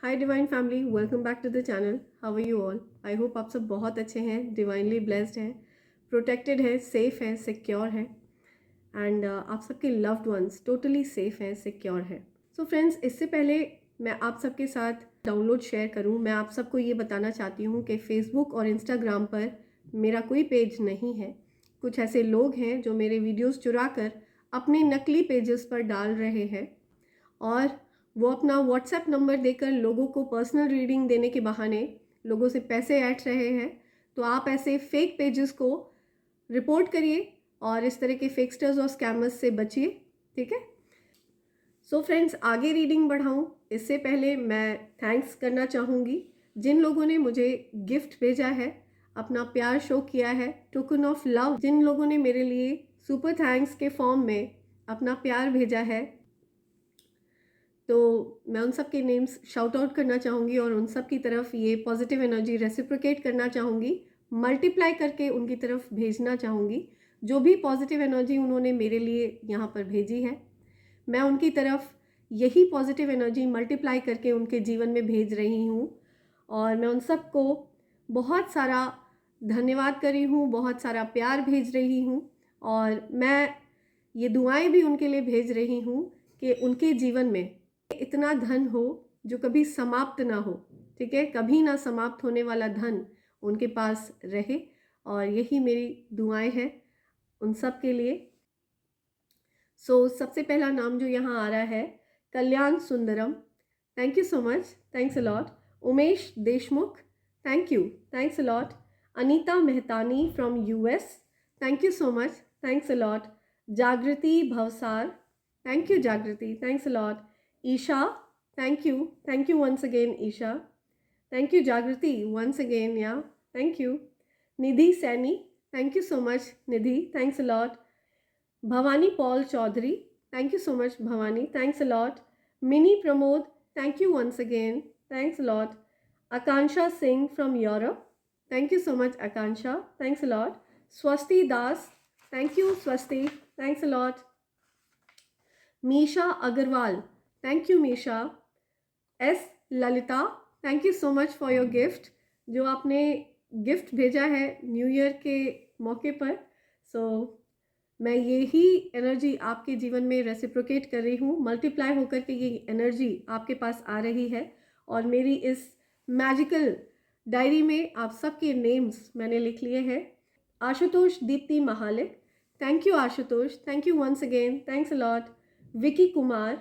Hi divine family, welcome back to the channel. How are you all? I hope आप सब बहुत अच्छे हैं, डिवाइनली ब्लेस्ड हैं, प्रोटेक्टेड हैं, सेफ हैं, सिक्योर हैं एंड आप सबके लव्ड वंस टोटली सेफ हैं, सिक्योर हैं। सो फ्रेंड्स, इससे पहले मैं आप सबके साथ डाउनलोड शेयर करूं, मैं आप सबको ये बताना चाहती हूँ कि फेसबुक और इंस्टाग्राम पर मेरा कोई पेज नहीं है। कुछ ऐसे लोग हैं जो मेरे वीडियोज़ चुरा कर अपने नकली पेजेस पर डाल रहे हैं और वो अपना व्हाट्सएप नंबर देकर लोगों को पर्सनल रीडिंग देने के बहाने लोगों से पैसे ऐंठ रहे हैं। तो आप ऐसे फेक पेजेस को रिपोर्ट करिए और इस तरह के फेकस्टर्स और स्कैमर्स से बचिए, ठीक है? सो फ्रेंड्स, आगे रीडिंग बढ़ाऊं इससे पहले मैं थैंक्स करना चाहूँगी जिन लोगों ने मुझे गिफ्ट भेजा है, अपना प्यार शो किया है, टोकन ऑफ लव। जिन लोगों ने मेरे लिए सुपर थैंक्स के फॉर्म में अपना प्यार भेजा है, तो मैं उन सब के नेम्स शाउट आउट करना चाहूँगी और उन सब की तरफ ये पॉजिटिव एनर्जी रेसिप्रोकेट करना चाहूँगी, मल्टीप्लाई करके उनकी तरफ भेजना चाहूँगी। जो भी पॉजिटिव एनर्जी उन्होंने मेरे लिए यहाँ पर भेजी है, मैं उनकी तरफ यही पॉजिटिव एनर्जी मल्टीप्लाई करके उनके जीवन में भेज रही हूँ और मैं उन सबको बहुत सारा धन्यवाद कर रही हूँ, बहुत सारा प्यार भेज रही हूँ और मैं ये दुआएं भी उनके लिए भेज रही हूँ कि उनके जीवन में इतना धन हो जो कभी समाप्त ना हो, ठीक है? कभी ना समाप्त होने वाला धन उनके पास रहे और यही मेरी दुआएं हैं उन सब के लिए। सो सबसे पहला नाम जो यहाँ आ रहा है, Kalyan Sundaram, thank you so much, thanks a lot. Umesh Deshmukh, thank you, thanks a lot. Anita Mehtani from US, thank you so much, thanks a lot. Jagriti Bhavsar, thank you Jagriti, thanks a lot. Isha, thank you once again Isha, thank you Jagriti once again, yeah, thank you. Nidhi Saini, thank you so much Nidhi, thanks a lot. Bhavani Paul Chaudhary, thank you so much Bhavani, thanks a lot. Mini Pramod, thank you once again, thanks a lot. Akansha Singh from Europe, thank you so much Akansha, thanks a lot. Swasti Das, thank you Swasti, thanks a lot. Misha Agarwal, thank you Misha. S Lalita, thank you so much for your gift, जो आपने gift भेजा है new year के मौके पर। सो मैं यही energy आपके जीवन में रेसिप्रोकेट कर रही हूँ, मल्टीप्लाई होकर के ये एनर्जी आपके पास आ रही है और मेरी इस मैजिकल डायरी में आप सबके नेम्स मैंने लिख लिए हैं। Ashutosh Deepti Mahalik, thank you Ashutosh, thank you once again, thanks a lot. Vicky Kumar,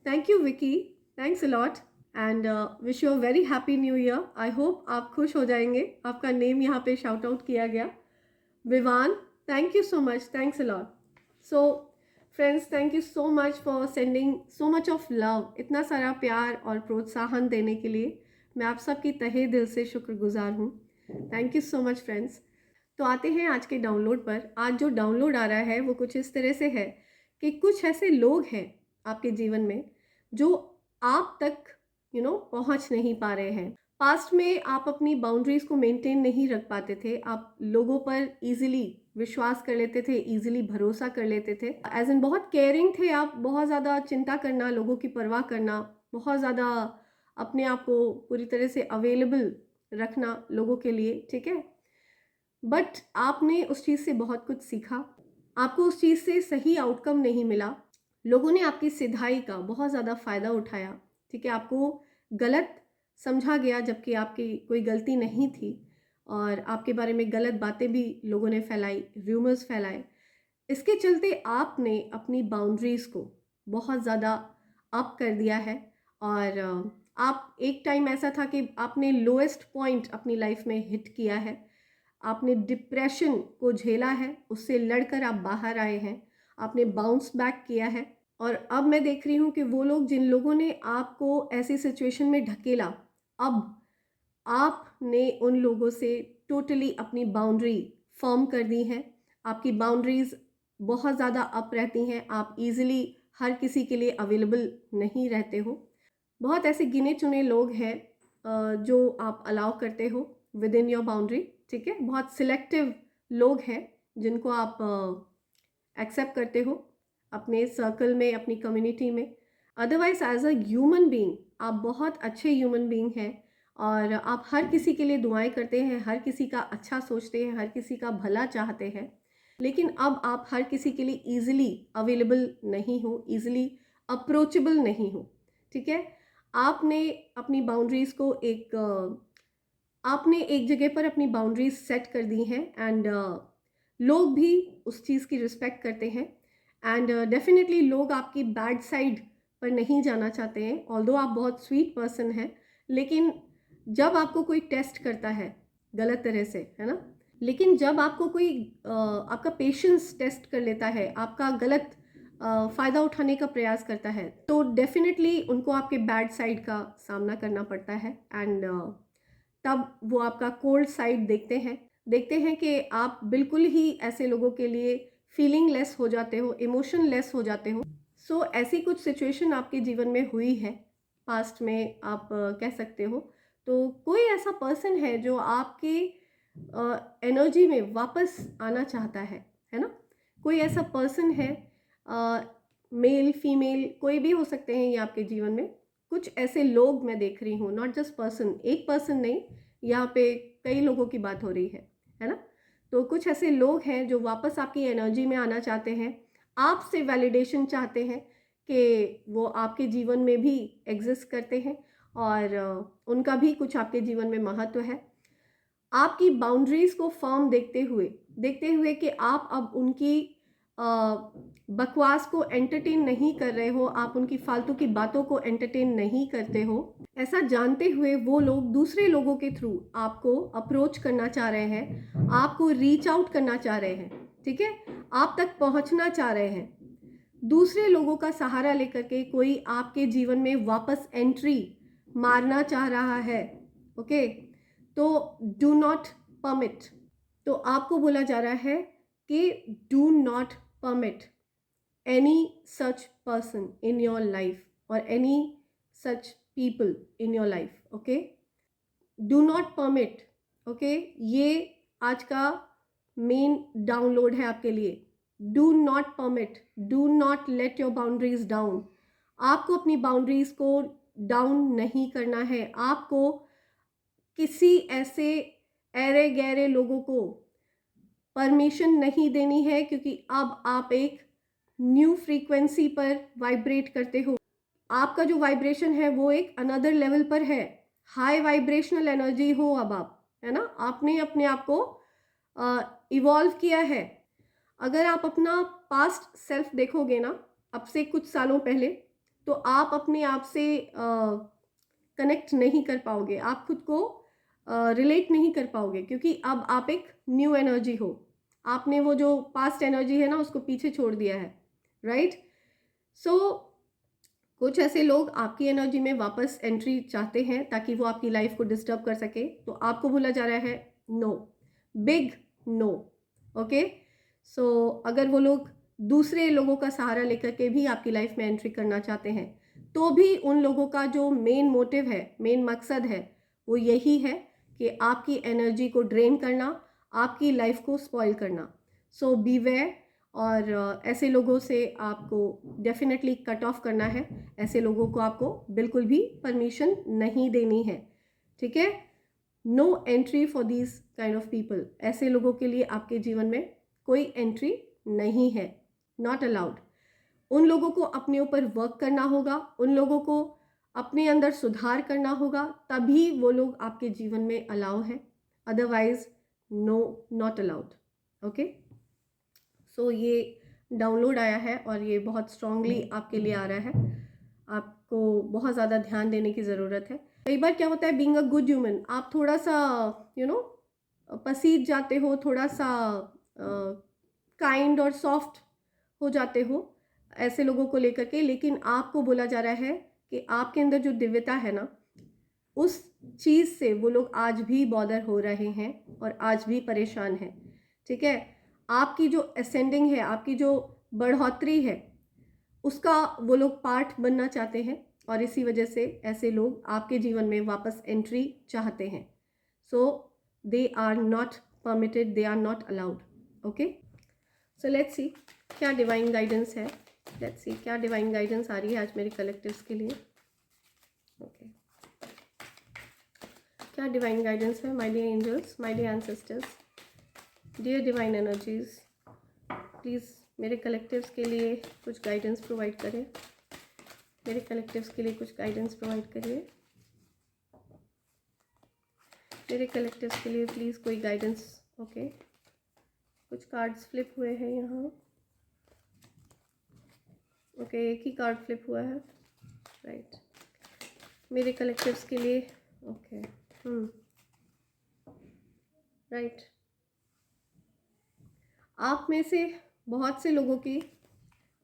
thank you Vicky, thanks a lot and wish you a very happy new year. I hope आप खुश हो जाएंगे, आपका नेम यहाँ पे शाउट आउट किया गया। Vivaan, thank you so much, thanks a lot. So friends, thank you so much for sending so much of love, इतना सारा प्यार और प्रोत्साहन देने के लिए मैं आप सबकी तहे दिल से शुक्रगुजार हूँ। Thank you so much friends. तो आते हैं आज के डाउनलोड पर। आज जो डाउनलोड आ रहा है वो कुछ इस तरह से है कि कुछ ऐसे लोग हैं आपके जीवन में जो आप तक पहुंच नहीं पा रहे हैं। पास्ट में आप अपनी बाउंड्रीज को मेंटेन नहीं रख पाते थे, आप लोगों पर इजीली विश्वास कर लेते थे, इजीली भरोसा कर लेते थे, एज इन बहुत केयरिंग थे आप, बहुत ज़्यादा चिंता करना, लोगों की परवाह करना, बहुत ज़्यादा अपने आप को पूरी तरह से अवेलेबल रखना लोगों के लिए, ठीक है? बट आपने उस चीज़ से बहुत कुछ सीखा, आपको उस चीज़ से सही आउटकम नहीं मिला, लोगों ने आपकी सिधाई का बहुत ज़्यादा फ़ायदा उठाया, ठीक है? आपको गलत समझा गया जबकि आपकी कोई गलती नहीं थी और आपके बारे में गलत बातें भी लोगों ने फैलाई, रूमर्स फैलाए। इसके चलते आपने अपनी बाउंड्रीज़ को बहुत ज़्यादा अप कर दिया है और आप एक टाइम ऐसा था कि आपने लोएस्ट पॉइंट अपनी लाइफ में हिट किया है, आपने डिप्रेशन को झेला है, उससे लड़कर आप बाहर आए हैं, आपने बाउंस बैक किया है और अब मैं देख रही हूँ कि वो लोग जिन लोगों ने आपको ऐसी सिचुएशन में ढकेला, अब आपने उन लोगों से टोटली अपनी बाउंड्री फर्म कर दी है। आपकी बाउंड्रीज बहुत ज़्यादा अप रहती हैं, आप इजीली हर किसी के लिए अवेलेबल नहीं रहते हो। बहुत ऐसे गिने चुने लोग हैं जो आप अलाउ करते हो विद इन योर बाउंड्री, ठीक है? बहुत सिलेक्टिव लोग हैं जिनको आप एक्सेप्ट करते हो अपने सर्कल में, अपनी कम्युनिटी में। Otherwise as a human being आप बहुत अच्छे ह्यूमन बीइंग हैं और आप हर किसी के लिए दुआएं करते हैं, हर किसी का अच्छा सोचते हैं, हर किसी का भला चाहते हैं। लेकिन अब आप हर किसी के लिए ईजिली अवेलेबल नहीं हो, ईजिली अप्रोचेबल नहीं हो, ठीक है। आपने अपनी बाउंड्रीज़ को आपने एक जगह पर अपनी बाउंड्रीज सेट कर दी हैं एंड लोग भी उस चीज़ की रिस्पेक्ट करते हैं एंड डेफिनेटली लोग आपकी बैड साइड पर नहीं जाना चाहते हैं। ऑल्दो आप बहुत स्वीट पर्सन हैं, लेकिन जब आपको कोई टेस्ट करता है गलत तरह से, है ना, लेकिन जब आपको कोई आपका पेशेंस टेस्ट कर लेता है, आपका गलत फ़ायदा उठाने का प्रयास करता है, तो डेफिनेटली उनको आपके बैड साइड का सामना करना पड़ता है एंड तब वो आपका कोल्ड साइड देखते हैं कि आप बिल्कुल ही ऐसे लोगों के लिए फीलिंग लेस हो जाते हो, इमोशन लेस हो जाते हो। सो ऐसी कुछ सिचुएशन आपके जीवन में हुई है पास्ट में, आप कह सकते हो। तो कोई ऐसा पर्सन है जो आपके एनर्जी में वापस आना चाहता है ना। कोई ऐसा पर्सन है, मेल फीमेल कोई भी हो सकते हैं ये आपके जीवन में। कुछ ऐसे लोग मैं देख रही हूँ, नॉट जस्ट पर्सन, एक पर्सन नहीं, यहाँ पे कई लोगों की बात हो रही है ना। तो कुछ ऐसे लोग हैं जो वापस आपकी एनर्जी में आना चाहते हैं, आपसे वैलिडेशन चाहते हैं कि वो आपके जीवन में भी एग्जिस्ट करते हैं और उनका भी कुछ आपके जीवन में महत्व है। आपकी बाउंड्रीज को फर्म देखते हुए कि आप अब उनकी बकवास को एंटरटेन नहीं कर रहे हो, आप उनकी फालतू की बातों को एंटरटेन नहीं करते हो, ऐसा जानते हुए वो लोग दूसरे लोगों के थ्रू आपको अप्रोच करना चाह रहे हैं, आपको रीच आउट करना चाह रहे हैं, ठीक है, आप तक पहुंचना चाह रहे हैं। दूसरे लोगों का सहारा लेकर के कोई आपके जीवन में वापस एंट्री मारना चाह रहा है, ओके। तो डू नॉट परमिट, तो आपको बोला जा रहा है कि do not permit any such person in your life or any such people in your life, okay? Do not permit, okay? ये आज का मेन डाउनलोड है आपके लिए। Do not permit, do not let your boundaries down। आपको अपनी boundaries को down नहीं करना है, आपको किसी ऐसे ऐरे गहरे लोगों को परमिशन नहीं देनी है, क्योंकि अब आप एक न्यू फ्रीक्वेंसी पर वाइब्रेट करते हो। आपका जो वाइब्रेशन है वो एक अनदर लेवल पर है, हाई वाइब्रेशनल एनर्जी हो अब आप, है ना। आपने अपने आप को इवॉल्व किया है। अगर आप अपना पास्ट सेल्फ देखोगे ना, अब से कुछ सालों पहले, तो आप अपने आप से कनेक्ट नहीं कर पाओगे, आप खुद को रिलेट नहीं कर पाओगे, क्योंकि अब आप एक न्यू एनर्जी हो। आपने वो जो पास्ट एनर्जी है ना उसको पीछे छोड़ दिया है, राइट। सो कुछ ऐसे लोग आपकी एनर्जी में वापस एंट्री चाहते हैं ताकि वो आपकी लाइफ को डिस्टर्ब कर सके, तो आपको बोला जा रहा है नो, बिग नो, ओके। सो अगर वो लोग दूसरे लोगों का सहारा लेकर के भी आपकी लाइफ में एंट्री करना चाहते हैं, तो भी उन लोगों का जो मेन मोटिव है, मेन मकसद है, वो यही है कि आपकी एनर्जी को ड्रेन करना, आपकी लाइफ को स्पॉइल करना। सो बीवेयर, और ऐसे लोगों से आपको डेफिनेटली कट ऑफ करना है। ऐसे लोगों को आपको बिल्कुल भी परमिशन नहीं देनी है, ठीक है। No entry for these kind of people. ऐसे लोगों के लिए आपके जीवन में कोई एंट्री नहीं है, नॉट अलाउड। उन लोगों को अपने ऊपर वर्क करना होगा, उन लोगों को अपने अंदर सुधार करना होगा, तभी वो लोग आपके जीवन में अलाउ है, otherwise no, not allowed, okay. So ये डाउनलोड आया है और ये बहुत स्ट्रांगली आपके लिए आ रहा है, आपको बहुत ज़्यादा ध्यान देने की ज़रूरत है। कई बार क्या होता है, बीइंग अ गुड ह्यूमन, आप थोड़ा सा पसीज जाते हो, थोड़ा सा काइंड और सॉफ्ट हो जाते हो ऐसे लोगों को लेकर के, लेकिन आपको बोला जा रहा है कि आपके अंदर जो दिव्यता है ना, उस चीज़ से वो लोग आज भी बॉदर हो रहे हैं और आज भी परेशान हैं, ठीक है। आपकी जो असेंडिंग है, आपकी जो बढ़ोतरी है, उसका वो लोग पार्ट बनना चाहते हैं और इसी वजह से ऐसे लोग आपके जीवन में वापस एंट्री चाहते हैं। So they are not permitted, they are not allowed, okay. So let's see क्या डिवाइन गाइडेंस है, लेट्स सी क्या डिवाइन गाइडेंस आ रही है आज मेरे कलेक्टिव्स के लिए, ओके। क्या डिवाइन गाइडेंस है my dear angels, my dear ancestors, dear divine energies, please मेरे कलेक्टिव्स के लिए कुछ गाइडेंस प्रोवाइड करें, मेरे कलेक्टिव्स के लिए कुछ गाइडेंस प्रोवाइड करिए, मेरे कलेक्टिव्स के लिए प्लीज़ कोई गाइडेंस। ओके, कुछ कार्ड्स फ्लिप हुए हैं यहाँ। ओके, एक ही कार्ड फ्लिप हुआ है, राइट। मेरे कलेक्टिव्स के लिए ओके, राइट। आप में से बहुत से लोगों की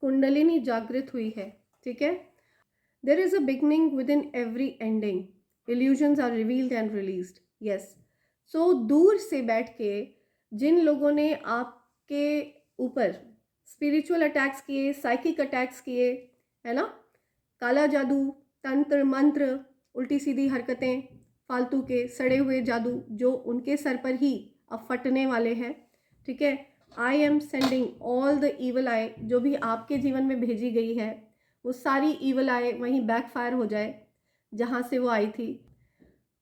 कुंडलिनी जागृत हुई है, ठीक है। There is a beginning within every ending, illusions are revealed and released, yes. So दूर से बैठ के जिन लोगों ने आपके ऊपर स्पिरिचुअल अटैक्स किए, साइकिक अटैक्स किए, है ना, काला जादू, तंत्र मंत्र, उल्टी सीधी हरकतें, फालतू के सड़े हुए जादू जो उनके सर पर ही अब फटने वाले हैं, ठीक है। I am sending all the evil आई, जो भी आपके जीवन में भेजी गई है वो सारी ईवल आई वहीं बैकफायर हो जाए जहाँ से वो आई थी,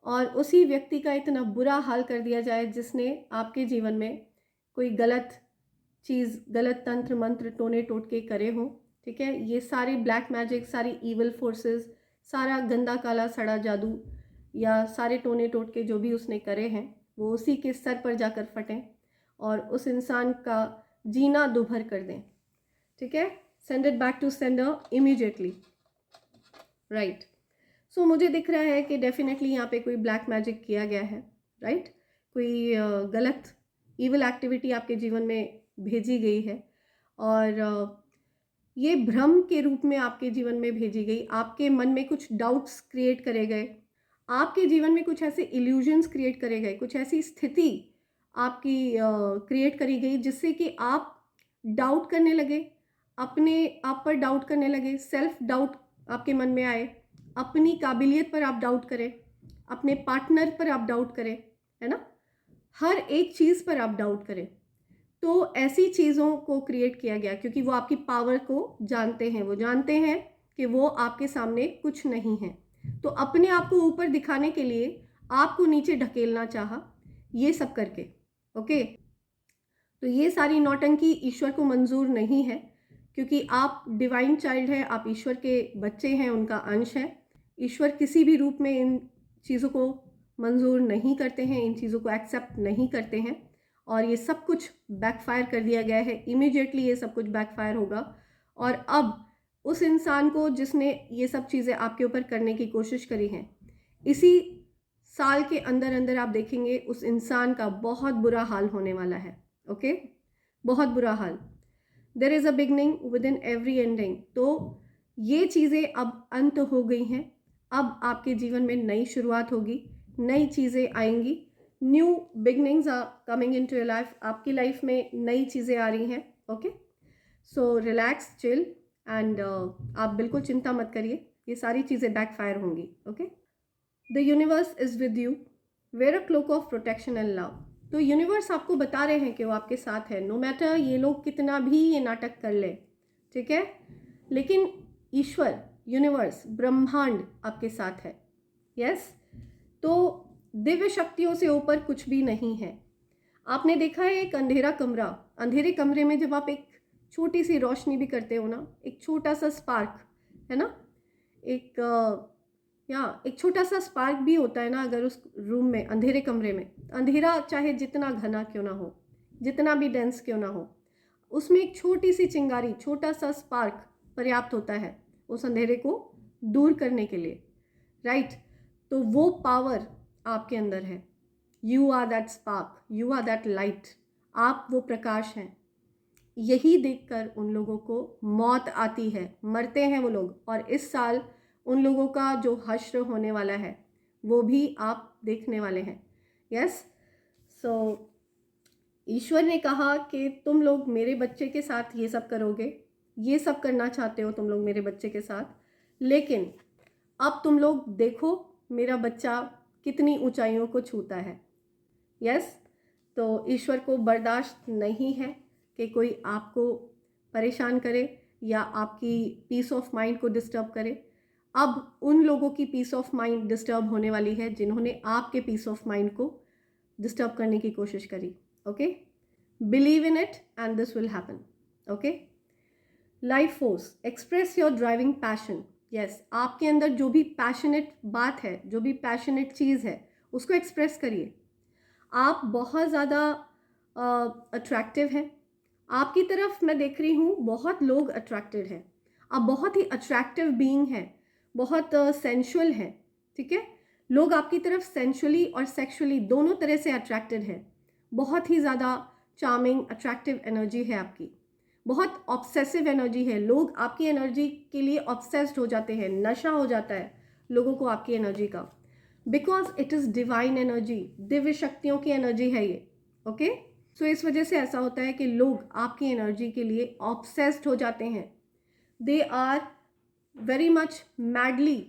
और उसी व्यक्ति का इतना बुरा हाल कर दिया जाए जिसने आपके जीवन में कोई गलत चीज़, गलत तंत्र मंत्र टोने टोटके करे हों, ठीक है। ये सारी ब्लैक मैजिक, सारी ईवल फोर्सेस, सारा गंदा काला सड़ा जादू या सारे टोने टोटके जो भी उसने करे हैं वो उसी के सर पर जाकर फटें और उस इंसान का जीना दुभर कर दें, ठीक है। Send it back to sender immediately, right. So मुझे दिख रहा है कि डेफिनेटली यहाँ पे कोई ब्लैक मैजिक किया गया है, राइट। कोई गलत ईवल एक्टिविटी आपके जीवन में भेजी गई है और ये भ्रम के रूप में आपके जीवन में भेजी गई। आपके मन में कुछ डाउट्स क्रिएट करे गए, आपके जीवन में कुछ ऐसे इल्यूजन्स क्रिएट करे गए, कुछ ऐसी स्थिति आपकी क्रिएट करी गई जिससे कि आप डाउट करने लगे, अपने आप पर डाउट करने लगे, सेल्फ डाउट आपके मन में आए, अपनी काबिलियत पर आप डाउट करें, अपने पार्टनर पर आप डाउट करें, है ना, हर एक चीज़ पर आप डाउट करें। तो ऐसी चीज़ों को क्रिएट किया गया क्योंकि वो आपकी पावर को जानते हैं, वो जानते हैं कि वो आपके सामने कुछ नहीं है, तो अपने आप को ऊपर दिखाने के लिए आपको नीचे ढकेलना चाहा, ये सब करके, ओके। तो ये सारी नौटंकी ईश्वर को मंजूर नहीं है क्योंकि आप डिवाइन चाइल्ड हैं, आप ईश्वर के बच्चे हैं, उनका अंश है। ईश्वर किसी भी रूप में इन चीज़ों को मंजूर नहीं करते हैं, इन चीज़ों को एक्सेप्ट नहीं करते हैं और ये सब कुछ बैकफायर कर दिया गया है। इमीडिएटली ये सब कुछ बैकफायर होगा और अब उस इंसान को जिसने ये सब चीज़ें आपके ऊपर करने की कोशिश करी हैं, इसी साल के अंदर अंदर आप देखेंगे उस इंसान का बहुत बुरा हाल होने वाला है, ओके, बहुत बुरा हाल। There is a beginning within every ending. तो ये चीज़ें अब अंत हो गई हैं, अब आपके जीवन में नई शुरुआत होगी, नई चीज़ें आएंगी, new beginnings are coming into your life. आपकी लाइफ में नई चीज़ें आ रही हैं, okay. So relax, chill and आप बिल्कुल चिंता मत करिए, ये सारी चीज़ें बैकफायर होंगी, okay. The universe is with you, wear a cloak of protection and love. तो यूनिवर्स आपको बता रहे हैं कि वो आपके साथ है, नो मैटर ये लोग कितना भी ये नाटक कर ले, ठीक है, लेकिन ईश्वर, यूनिवर्स, ब्रह्मांड आपके साथ है, यस। तो दिव्य शक्तियों से ऊपर कुछ भी नहीं है। आपने देखा है एक अंधेरा कमरा, अंधेरे कमरे में जब आप एक छोटी सी रोशनी भी करते हो ना, एक छोटा सा स्पार्क, है ना, एक छोटा सा स्पार्क भी होता है ना, अगर उस रूम में, अंधेरे कमरे में, अंधेरा चाहे जितना घना क्यों ना हो, जितना भी डेंस क्यों ना हो, उसमें एक छोटी सी चिंगारी, छोटा सा स्पार्क पर्याप्त होता है उस अंधेरे को दूर करने के लिए, राइट। तो वो पावर आपके अंदर है, you are that spark, you are that light, आप वो प्रकाश हैं। यही देखकर उन लोगों को मौत आती है, मरते हैं वो लोग, और इस साल उन लोगों का जो हश्र होने वाला है वो भी आप देखने वाले हैं, यस। सो ईश्वर ने कहा कि तुम लोग मेरे बच्चे के साथ ये सब करोगे, ये सब करना चाहते हो तुम लोग मेरे बच्चे के साथ, लेकिन अब तुम लोग देखो मेरा बच्चा कितनी ऊंचाइयों को छूता है, यस। तो ईश्वर को बर्दाश्त नहीं है कि कोई आपको परेशान करे या आपकी पीस ऑफ माइंड को डिस्टर्ब करे। अब उन लोगों की पीस ऑफ माइंड डिस्टर्ब होने वाली है जिन्होंने आपके पीस ऑफ माइंड को डिस्टर्ब करने की कोशिश करी. Okay, believe in it and this will happen. Okay, life force, express your driving passion. Yes, आपके अंदर जो भी पैशनेट बात है, जो भी पैशनेट चीज़ है, उसको एक्सप्रेस करिए. आप बहुत ज़्यादा अट्रैक्टिव हैं. आपकी तरफ मैं देख रही हूँ बहुत लोग अट्रैक्टेड हैं. आप बहुत ही अट्रैक्टिव बीइंग हैं, बहुत सेंशुअल हैं. ठीक है, लोग आपकी तरफ सेंशुअली और सेक्सुअली दोनों तरह से अट्रैक्टेड हैं. बहुत ही ज़्यादा चार्मिंग अट्रैक्टिव एनर्जी है आपकी. बहुत ऑब्सेसिव एनर्जी है. लोग आपकी एनर्जी के लिए ऑब्सेस्ड हो जाते हैं. नशा हो जाता है लोगों को आपकी एनर्जी का, because it is divine energy. Divya शक्तियों की एनर्जी है ये. ओके, सो इस वजह से ऐसा होता है कि लोग आपकी एनर्जी के लिए ऑब्सेस्ड हो जाते हैं. They are very much madly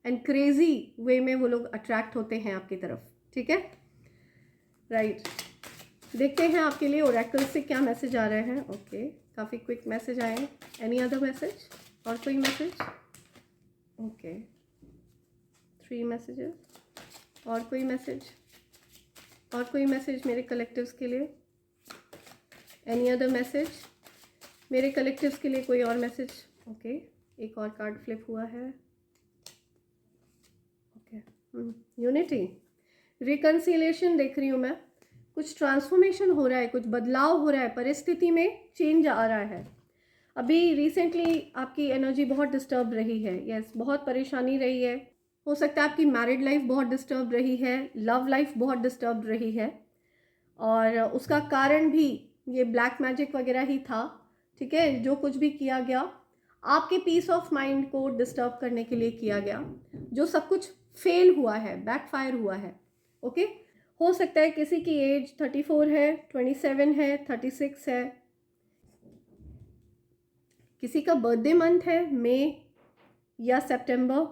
and crazy way में वो लोग अट्रैक्ट होते हैं आपकी तरफ. ठीक है, राइट. देखते हैं आपके लिए ओरेकल से क्या मैसेज आ रहे हैं. ओके, काफ़ी क्विक मैसेज आए हैं. Any other message? और कोई मैसेज? Okay, 3 messages. और कोई मैसेज? और कोई मैसेज मेरे कलेक्टिव्स के लिए? एनी अदर मैसेज मेरे कलेक्टिव्स के लिए? कोई और मैसेज? ओके, एक और कार्ड फ्लिप हुआ है. ओके, यूनिटी, रिकन्सिलेशन देख रही हूँ मैं. कुछ ट्रांसफॉर्मेशन हो रहा है, कुछ बदलाव हो रहा है, परिस्थिति में चेंज आ रहा है. अभी रिसेंटली आपकी एनर्जी बहुत डिस्टर्ब रही है. यस, बहुत परेशानी रही है. हो सकता है आपकी मैरिड लाइफ बहुत डिस्टर्ब रही है, लव लाइफ बहुत डिस्टर्ब रही है, और उसका कारण भी ये ब्लैक मैजिक वगैरह ही था. ठीक है, जो कुछ भी किया गया आपके पीस ऑफ माइंड को डिस्टर्ब करने के लिए किया गया, जो सब कुछ फेल हुआ है, बैकफायर हुआ है. ओके, हो सकता है किसी की एज 34 है, 27 है, 36 है. किसी का बर्थडे मंथ है मई या सितंबर.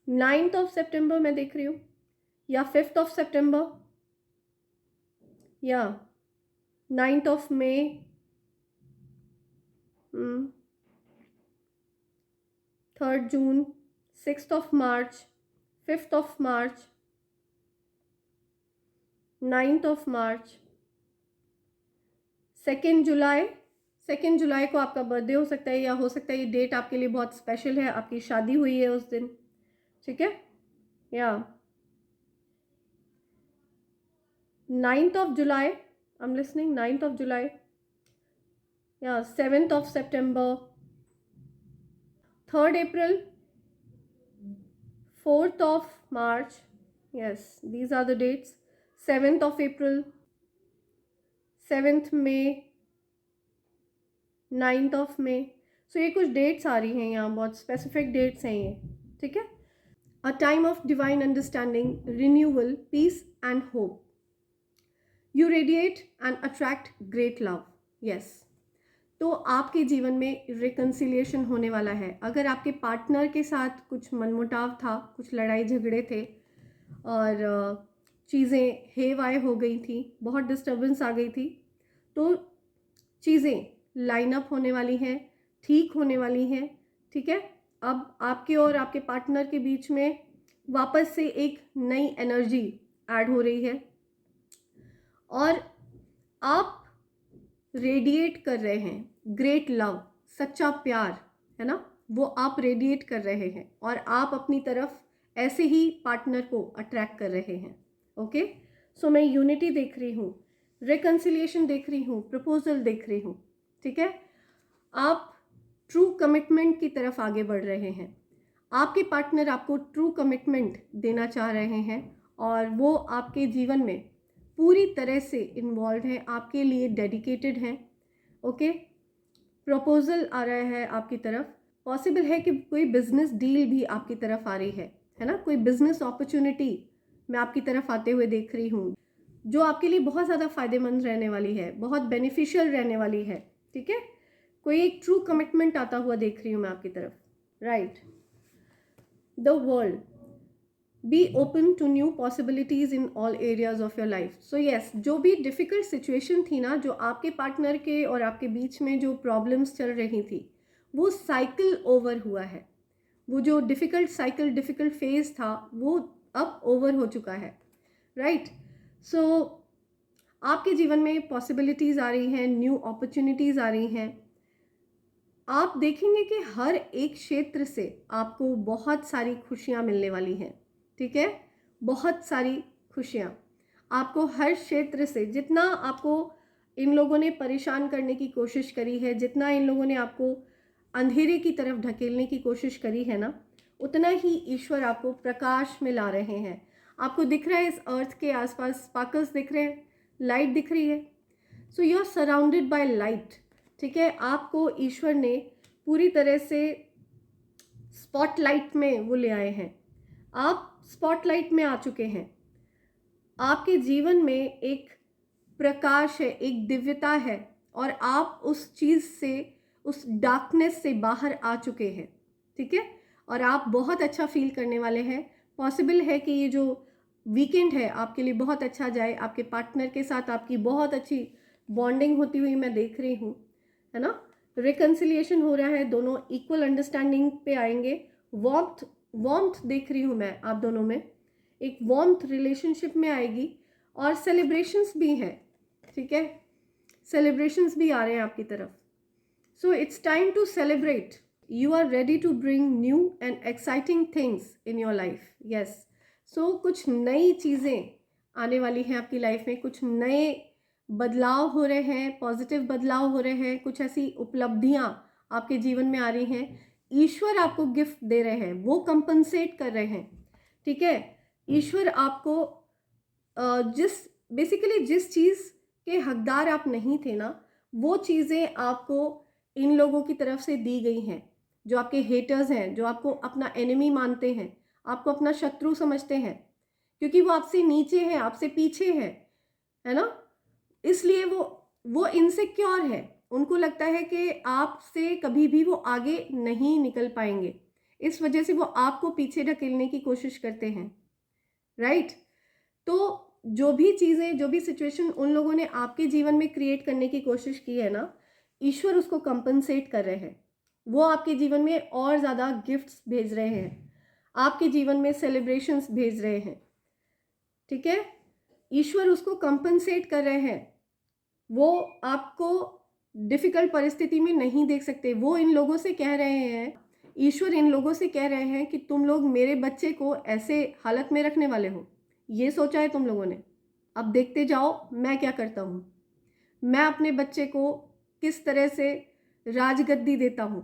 9th ऑफ सितंबर मैं देख रही हूँ, या 5th ऑफ सितंबर, या 9th of May, 3rd June, 6th of March, 5th of March, 9th of March, 2nd July. 2nd July को आपका बर्थडे हो सकता है, या हो सकता है ये डेट आपके लिए बहुत स्पेशल है, आपकी शादी हुई है उस दिन. ठीक है, या 9th of July, I am listening. 9th of July, या 7th of September, 3rd April, 4th of March. Yes, these are the dates. 7th of April, 7th May, 9th of May. So ये कुछ dates आ रही हैं यहाँ, बहुत specific dates हैं ये. ठीक है, a time of divine understanding, renewal, peace and hope. You radiate and attract great love. Yes. तो आपके जीवन में रिकन्सिलिएशन होने वाला है. अगर आपके पार्टनर के साथ कुछ मनमुटाव था, कुछ लड़ाई झगड़े थे, और चीज़ें हेवाय हो गई थी, बहुत डिस्टर्बेंस आ गई थी, तो चीज़ें लाइन अप होने वाली हैं, ठीक होने वाली हैं. ठीक है, अब आपके और आपके पार्टनर के बीच में वापस से एक नई एनर्जी ऐड हो रही है, और आप रेडिएट कर रहे हैं ग्रेट लव, सच्चा प्यार है ना, वो आप रेडिएट कर रहे हैं, और आप अपनी तरफ ऐसे ही पार्टनर को अट्रैक्ट कर रहे हैं. ओके, सो मैं यूनिटी देख रही हूँ, रिकन्सिलिएशन देख रही हूँ, प्रपोजल देख रही हूँ. ठीक है, आप ट्रू कमिटमेंट की तरफ आगे बढ़ रहे हैं. आपके पार्टनर आपको ट्रू कमिटमेंट देना चाह रहे हैं, और वो आपके जीवन में पूरी तरह से इन्वॉल्व हैं, आपके लिए डेडिकेटेड हैं. ओके, प्रपोजल आ रहा है आपकी तरफ. पॉसिबल है कि कोई बिजनेस डील भी आपकी तरफ आ रही है ना, कोई बिजनेस अपॉर्चुनिटी मैं आपकी तरफ आते हुए देख रही हूँ, जो आपके लिए बहुत ज़्यादा फ़ायदेमंद रहने वाली है, बहुत बेनिफिशियल रहने वाली है. ठीक है, कोई एक ट्रू कमिटमेंट आता हुआ देख रही हूँ मैं आपकी तरफ. Right, the world, be open to new possibilities in all areas of your life. So yes, जो भी डिफ़िकल्ट सिचुएशन थी ना, जो आपके पार्टनर के और आपके बीच में जो प्रॉब्लम्स चल रही थी, वो साइकिल ओवर हुआ है. वो जो डिफ़िकल्ट साइकिल, डिफ़िकल्ट फेज़ था, वो अब ओवर हो चुका है, राइट? सो आपके जीवन में पॉसिबिलिटीज़ आ रही हैं, न्यू अपॉर्चुनिटीज़ आ रही हैं। आप देखेंगे कि हर एक क्षेत्र से आपको बहुत सारी खुशियाँ मिलने वाली हैं, ठीक है? बहुत सारी खुशियाँ। आपको हर क्षेत्र से, जितना आपको इन लोगों ने परेशान करने की कोशिश करी है, जितना इन लोगों ने आपको अंधेरे की तरफ ढकेलने की कोशिश करी है ना, उतना ही ईश्वर आपको प्रकाश में ला रहे हैं। आपको दिख रहा है इस अर्थ के आसपास स्पार्कल्स दिख रहे हैं, लाइट दिख रही है। So you are surrounded by light, ठीक है? आपको ईश्वर ने पूरी तरह से स्पॉटलाइट में वो ले आए हैं। आप स्पॉटलाइट में आ चुके हैं। आपके जीवन में एक प्रकाश है, एक दिव्यता है, और आप उस चीज़ से, उस डार्कनेस से बाहर आ चुके हैं, ठीक है? और आप बहुत अच्छा फील करने वाले हैं। पॉसिबल है कि ये जो वीकेंड है आपके लिए बहुत अच्छा जाए। आपके पार्टनर के साथ आपकी बहुत अच्छी बॉन्डिंग होती हुई मैं देख रही हूँ, है ना? रिकन्सिलिएशन हो रहा है, दोनों इक्वल अंडरस्टैंडिंग पे आएंगे। वॉर्म्थ देख रही हूँ मैं आप दोनों में, एक वॉर्म्थ रिलेशनशिप में आएगी। और सेलिब्रेशंस भी हैं, ठीक है? सेलिब्रेशंस भी आ रहे हैं आपकी तरफ। So it's time to celebrate. You are ready to bring new and exciting things in your life. Yes, so कुछ नई चीज़ें आने वाली हैं आपकी लाइफ में, कुछ नए बदलाव हो रहे हैं, पॉजिटिव बदलाव हो रहे हैं, कुछ ऐसी उपलब्धियां आपके जीवन में आ रही हैं। ईश्वर आपको गिफ्ट दे रहे हैं, वो कंपनसेट कर रहे हैं, ठीक है? ईश्वर आपको जिस चीज़ के हकदार आप नहीं थे ना, वो चीज़ें आपको इन लोगों की तरफ से दी गई हैं, जो आपके हेटर्स हैं, जो आपको अपना एनिमी मानते हैं, आपको अपना शत्रु समझते हैं, क्योंकि वो आपसे नीचे हैं, आपसे पीछे हैं, है ना? इसलिए वो इनसिक्योर है। उनको लगता है कि आपसे कभी भी वो आगे नहीं निकल पाएंगे। इस वजह से वो आपको पीछे ढकेलने की कोशिश करते हैं, राइट? तो जो भी चीज़ें, जो भी सिचुएशन उन लोगों ने आपके जीवन में क्रिएट करने की कोशिश की है ना, ईश्वर उसको कंपनसेट कर रहे हैं। वो आपके जीवन में और ज़्यादा गिफ्ट्स भेज रहे हैं, आपके जीवन में सेलिब्रेशंस भेज रहे हैं, ठीक है? ईश्वर उसको कंपनसेट कर रहे हैं। वो आपको डिफ़िकल्ट परिस्थिति में नहीं देख सकते। वो इन लोगों से कह रहे हैं, ईश्वर इन लोगों से कह रहे हैं कि तुम लोग मेरे बच्चे को ऐसे हालत में रखने वाले हो, ये सोचा है तुम लोगों ने? अब देखते जाओ मैं क्या करता हूँ। मैं अपने बच्चे को किस तरह से राजगद्दी देता हूँ।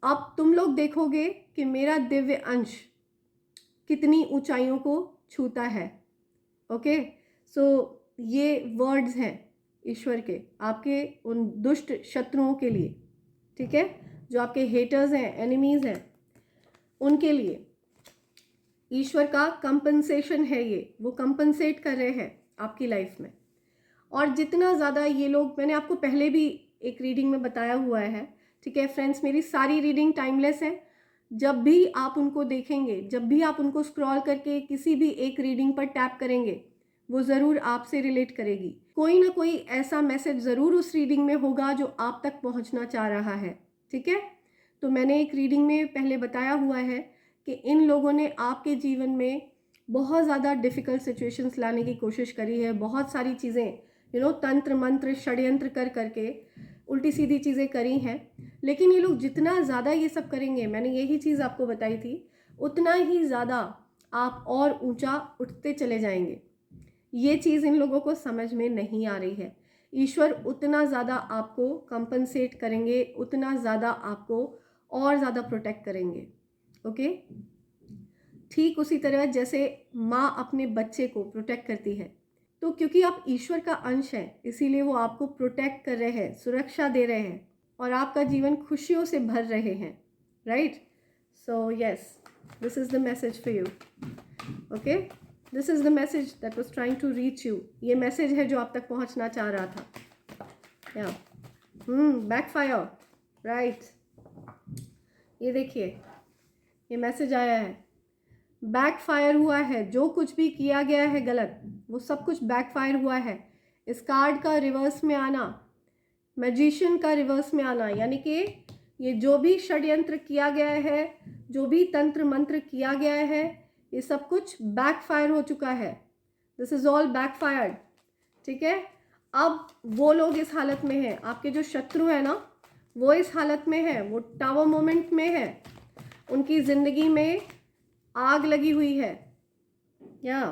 अब तुम लोग देखोगे कि मेरा दिव्य अंश कितनी ऊंचाइयों को छूता है। ओके, सो ये वर्ड्स हैं ईश्वर के, आपके उन दुष्ट शत्रुओं के लिए, ठीक है? जो आपके हेटर्स हैं, एनिमीज़ हैं, उनके लिए ईश्वर का कंपनसेशन है ये। वो कंपनसेट कर रहे हैं आपकी लाइफ में। और जितना ज़्यादा ये लोग, मैंने आपको पहले भी एक रीडिंग में बताया हुआ है, ठीक है फ्रेंड्स? मेरी सारी रीडिंग टाइमलेस है। जब भी आप उनको देखेंगे, जब भी आप उनको स्क्रॉल करके किसी भी एक रीडिंग पर टैप करेंगे, वो ज़रूर आपसे रिलेट करेगी। कोई ना कोई ऐसा मैसेज ज़रूर उस रीडिंग में होगा जो आप तक पहुंचना चाह रहा है, ठीक है? तो मैंने एक रीडिंग में पहले बताया हुआ है कि इन लोगों ने आपके जीवन में बहुत ज़्यादा डिफ़िकल्ट सिचुएशंस लाने की कोशिश करी है। बहुत सारी चीज़ें तंत्र मंत्र षड्यंत्र कर करके उल्टी सीधी चीज़ें करी हैं। लेकिन ये लोग जितना ज़्यादा ये सब करेंगे, मैंने यही चीज़ आपको बताई थी, उतना ही ज़्यादा आप और ऊंचा उठते चले जाएंगे। ये चीज़ इन लोगों को समझ में नहीं आ रही है। ईश्वर उतना ज़्यादा आपको कंपनसेट करेंगे, उतना ज़्यादा आपको और ज़्यादा प्रोटेक्ट करेंगे, ओके? ठीक उसी तरह जैसे माँ अपने बच्चे को प्रोटेक्ट करती है, तो क्योंकि आप ईश्वर का अंश हैं, इसीलिए वो आपको प्रोटेक्ट कर रहे हैं, सुरक्षा दे रहे हैं, और आपका जीवन खुशियों से भर रहे हैं, right? So yes, this is the message for you, okay? This is the message that was trying to reach you. ये मैसेज है जो आप तक पहुंचना चाह रहा था। या बैकफायर, राइट? ये देखिए, ये मैसेज आया है, बैकफायर हुआ है। जो कुछ भी किया गया है गलत, वो सब कुछ बैकफायर हुआ है। इस कार्ड का रिवर्स में आना, मैजिशियन का रिवर्स में आना, यानी कि ये जो भी षड्यंत्र किया गया है, जो भी तंत्र मंत्र किया गया है, ये सब कुछ बैकफायर हो चुका है। This is all backfired. ठीक है, अब वो लोग इस हालत में हैं, आपके जो शत्रु है ना वो इस हालत में है, वो टावर मोमेंट में है, उनकी ज़िंदगी में आग लगी हुई है या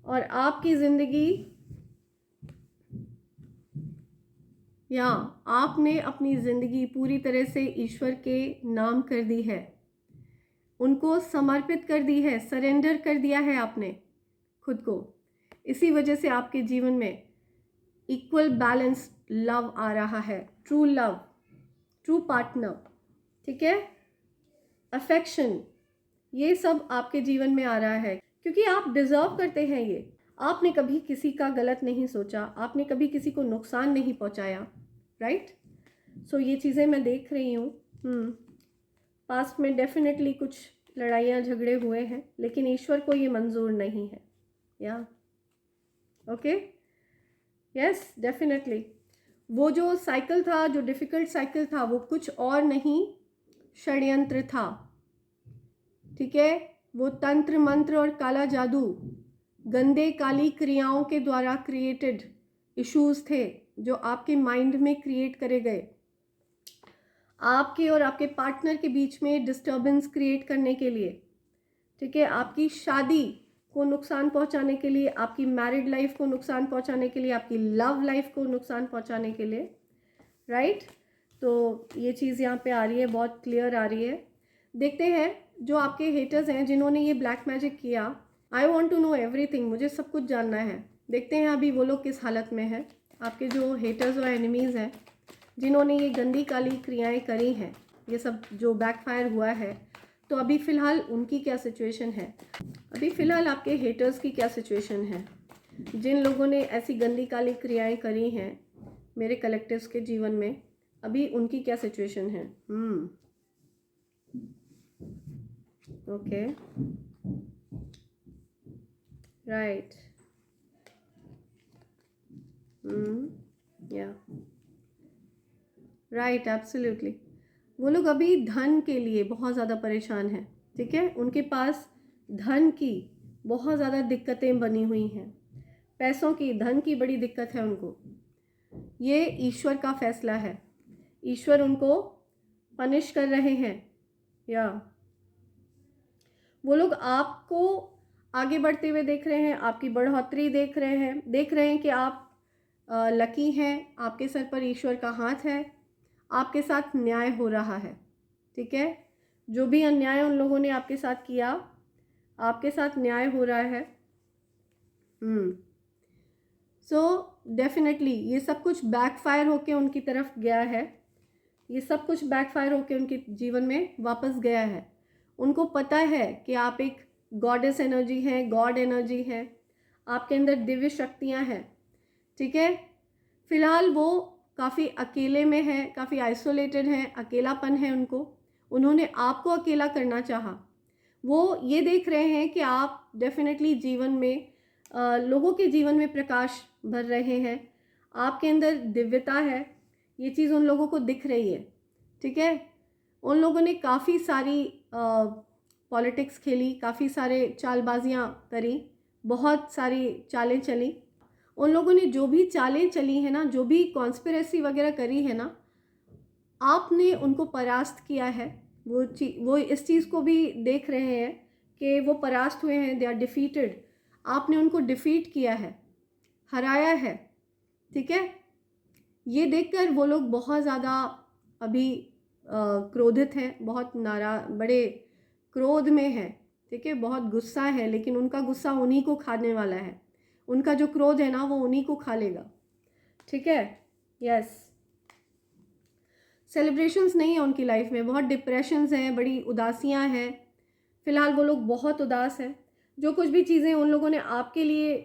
और आपकी ज़िंदगी या आपने अपनी ज़िंदगी पूरी तरह से ईश्वर के नाम कर दी है, उनको समर्पित कर दी है, सरेंडर कर दिया है आपने खुद को। इसी वजह से आपके जीवन में इक्वल बैलेंस लव आ रहा है, ट्रू लव, ट्रू पार्टनर, ठीक है, अफेक्शन, ये सब आपके जीवन में आ रहा है क्योंकि आप डिज़र्व करते हैं ये। आपने कभी किसी का गलत नहीं सोचा, आपने कभी किसी को नुकसान नहीं पहुंचाया, राइट। सो ये चीज़ें मैं देख रही हूँ। पास्ट में डेफिनेटली कुछ लड़ाइयाँ झगड़े हुए हैं, लेकिन ईश्वर को ये मंजूर नहीं है। या ओके, यस, डेफिनेटली वो जो साइकिल था, जो डिफ़िकल्ट साइकिल था, वो कुछ और नहीं, षड्यंत्र था। ठीक है, वो तंत्र मंत्र और काला जादू, गंदे काली क्रियाओं के द्वारा क्रिएटेड इश्यूज थे जो आपके माइंड में क्रिएट करे गए, आपके और आपके पार्टनर के बीच में डिस्टर्बेंस क्रिएट करने के लिए। ठीक है, आपकी शादी को नुकसान पहुंचाने के लिए, आपकी मैरिड लाइफ को नुकसान पहुंचाने के लिए, आपकी लव लाइफ को नुकसान पहुंचाने के लिए, राइट। तो ये चीज़ यहाँ पे आ रही है, बहुत क्लियर आ रही है। देखते हैं जो आपके हेटर्स हैं जिन्होंने ये ब्लैक मैजिक किया, I want to know everything, मुझे सब कुछ जानना है। देखते हैं अभी वो लोग किस हालत में है, आपके जो हेटर्स और एनिमीज़ हैं जिन्होंने ये गंदी काली क्रियाएं करी हैं, ये सब जो बैकफायर हुआ है, तो अभी फ़िलहाल उनकी क्या सिचुएशन है, अभी फ़िलहाल आपके हेटर्स की क्या सिचुएशन है, जिन लोगों ने ऐसी गंदी काली क्रियाएं करी हैं मेरे कलेक्टिव्स के जीवन में, अभी उनकी क्या सिचुएशन है। ओके, राइट, या राइट, एब्सोल्युटली। वो लोग अभी धन के लिए बहुत ज़्यादा परेशान हैं। ठीक है, उनके पास धन की बहुत ज़्यादा दिक्कतें बनी हुई हैं, पैसों की, धन की बड़ी दिक्कत है उनको। ये ईश्वर का फैसला है, ईश्वर उनको पनिश कर रहे हैं, या वो लोग आपको आगे बढ़ते हुए देख रहे हैं, आपकी बढ़ोतरी देख रहे हैं कि आप लकी हैं, आपके सर पर ईश्वर का हाथ है, आपके साथ न्याय हो रहा है। ठीक है, जो भी अन्याय उन लोगों ने आपके साथ किया, आपके साथ न्याय हो रहा है। सो डेफिनेटली ये सब कुछ बैकफायर होके उनकी तरफ गया है, ये सब कुछ बैकफायर होके उनके जीवन में वापस गया है। उनको पता है कि आप एक गॉडेस एनर्जी हैं, गॉड एनर्जी है, आपके अंदर दिव्य शक्तियाँ हैं। ठीक है, फिलहाल वो काफ़ी अकेले में हैं, काफ़ी आइसोलेटेड हैं, अकेलापन है उनको, उन्होंने आपको अकेला करना चाहा। वो ये देख रहे हैं कि आप डेफिनेटली जीवन में लोगों के जीवन में प्रकाश भर रहे हैं, आपके अंदर दिव्यता है, ये चीज़ उन लोगों को दिख रही है। ठीक है, उन लोगों ने काफ़ी सारी पॉलिटिक्स खेली, काफ़ी सारे चालबाजियाँ करी, बहुत सारी चालें चली। उन लोगों ने जो भी चालें चली हैं ना, जो भी कॉन्स्पिरेसी वगैरह करी है ना, आपने उनको परास्त किया है। वो इस चीज़ को भी देख रहे हैं कि वो परास्त हुए हैं, दे आर डिफीटेड। आपने उनको डिफीट किया है, हराया है। ठीक है, ये देखकर वो लोग बहुत ज़्यादा अभी क्रोधित हैं, बहुत बड़े क्रोध में हैं। ठीक है, बहुत गुस्सा है, लेकिन उनका गुस्सा उन्हीं को खाने वाला है, उनका जो क्रोध है ना वो उन्हीं को खा लेगा। ठीक है, यस, सेलिब्रेशंस नहीं है उनकी लाइफ में, बहुत डिप्रेशंस हैं, बड़ी उदासियां हैं। फ़िलहाल वो लोग बहुत उदास हैं। जो कुछ भी चीज़ें उन लोगों ने आपके लिए